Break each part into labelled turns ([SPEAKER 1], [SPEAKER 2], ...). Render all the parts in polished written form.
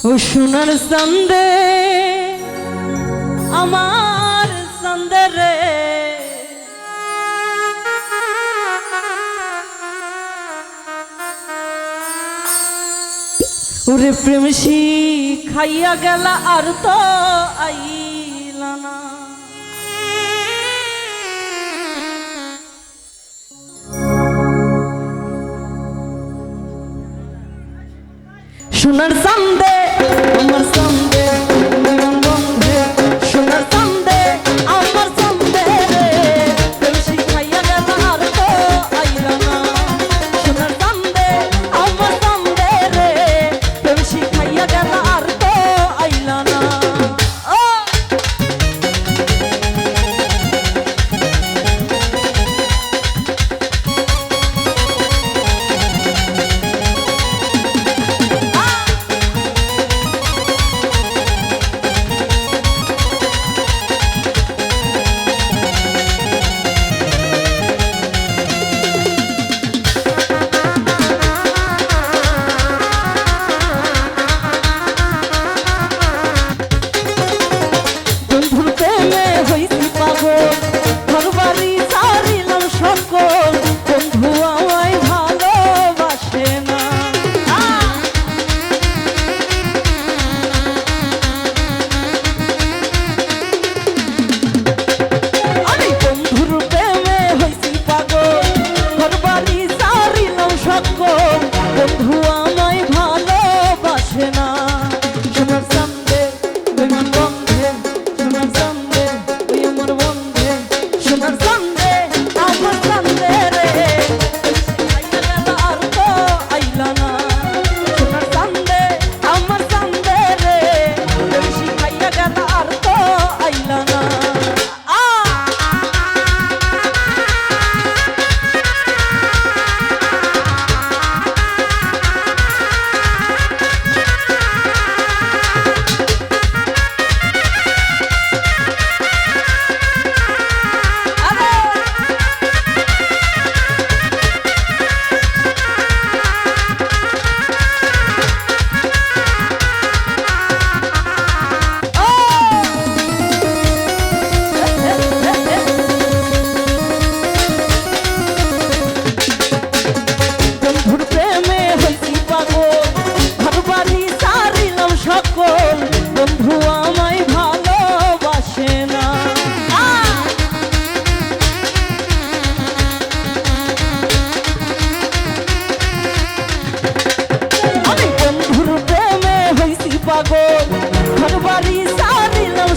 [SPEAKER 1] ও সোনার চাঁদে আমার চাঁদে রে, ওরে প্রেম খাইয়া গেলা আর তো আইলা না। সোনার চাঁদে আমার চাঁদে বন্ধে, সোনার চাঁদে আমার চাঁদে রে, প্রেম শিখাইয়া গেল আর তো আইলা না। সোনার চাঁদে আমার চাঁদে রে, প্রেম শিখাইয়া গেল আর তো আইলা না।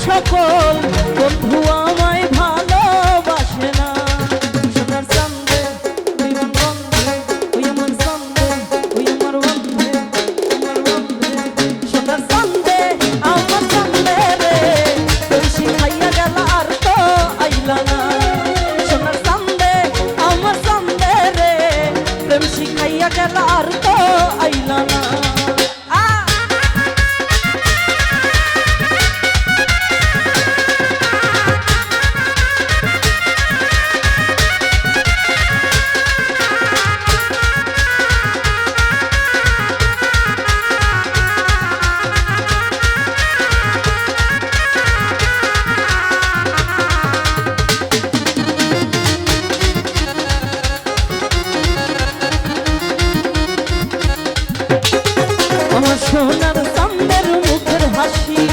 [SPEAKER 1] সকল বন্ধু আমায় ভালোবাসে না। সোনার চাঁদে বিমান বন্ধে, ওই আমার চাঁদে, ওই আমার বন্ধে, আমার বন্ধে। সোনার চাঁদে আমার চাঁদে রে, তুই শিখাইয়া গেল আর তো আইলা না। সোনার চাঁদে আমার চাঁদে রে, প্রেম শিখাইয়া গেল আর তো আইলা না। সোনার চাঁদের মুখের হাসি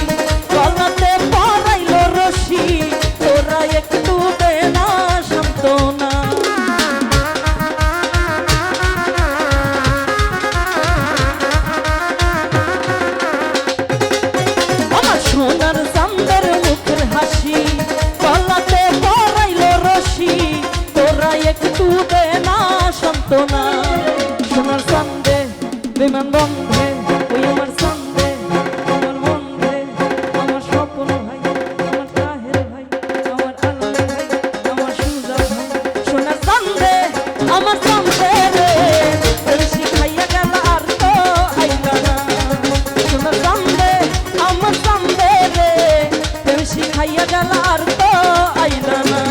[SPEAKER 1] গলাতে পরাইল রশি, তোরা একটু দে না সান্ত্বনা। আমার সোনার চাঁদের মুখের হাসি গলাতে পরাইল রশি, তোরা একটু দে না সান্ত্বনা। সোনার চাঁদে বিমান বন্ধে, ওই আমার চাঁদে, আমার বন্ধে, আমার স্বপ্ন ভাই, আমার তাহের ভাই, আমার আলো ভাই, আমার সুজা ভাই। সোনার চাঁদে আমার চাঁদে রে, প্রেম শিখাইয়া গেল আর তো আইলা না। সোনার চাঁদে আমার চাঁদে রে, প্রেম শিখাইয়া গেল আর তো আইলা না।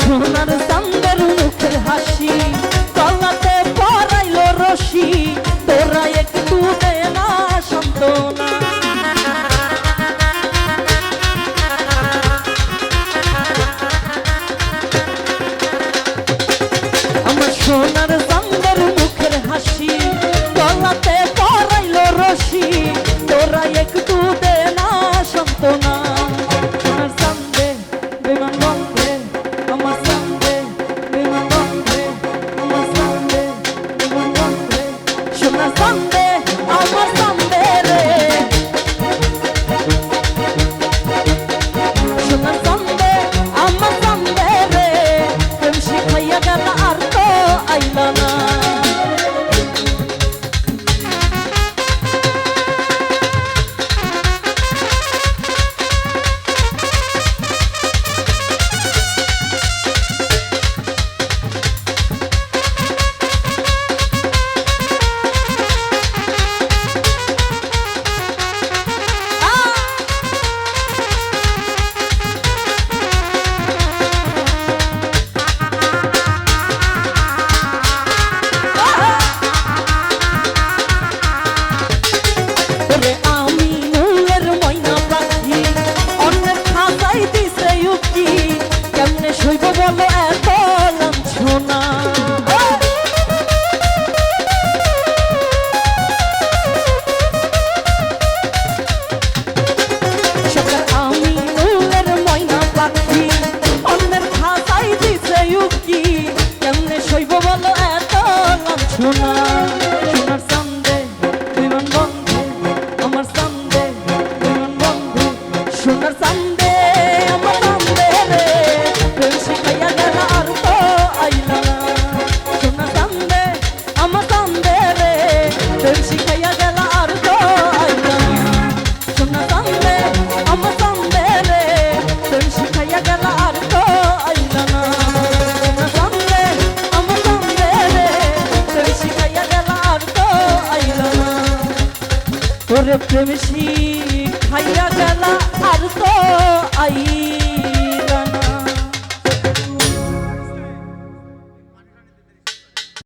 [SPEAKER 1] সোনার চাঁদের মুখের হাসি গলাতে পরাইলো রশি তোরা একটু দে না সান্ত্বনা আমার সোনার চাঁদের মুখের হাসি গলাতে পরাইলো রশি তোরা একটু দে না সান্ত্বনা সোনার চাঁদে বিমান বন্ধে আমার চাঁদে বিমান বন্ধে আমার চাঁদে বিমান বন্ধে সোনার চাঁদে আমার চাঁদে রে সোনার চাঁদে আমার চাঁদে রে প্রেম শিখাইয়া গেল আর তো আইল না শৈব বলো এত লাঞ্ছনা সকাল আমি নুলের ময়না পাখি অন্যের খাতায় দিছে উকি কেমনে শৈব বলো এত লাঞ্ছনা সোনার চাঁদে বিমান বন্ধে আমার চাঁদে বিমান বন্ধে সোনার চাঁদে আমার চাঁদে রে প্রেম শিখাইয়া গেল আর তো আইল না সোনার চাঁদে আমার চাঁদে রে প্রেম শিখাইয়া গেল আর তো আইল না সোনার চাঁদে আমার চাঁদে রে প্রেম শিখাইয়া গেল আর তো আইল না সোনার চাঁদে আমার চাঁদে রে প্রেম শিখাইয়া গেল আর তো আইল না ওরে প্রেম শিখাইয়া গেল আর তো আইল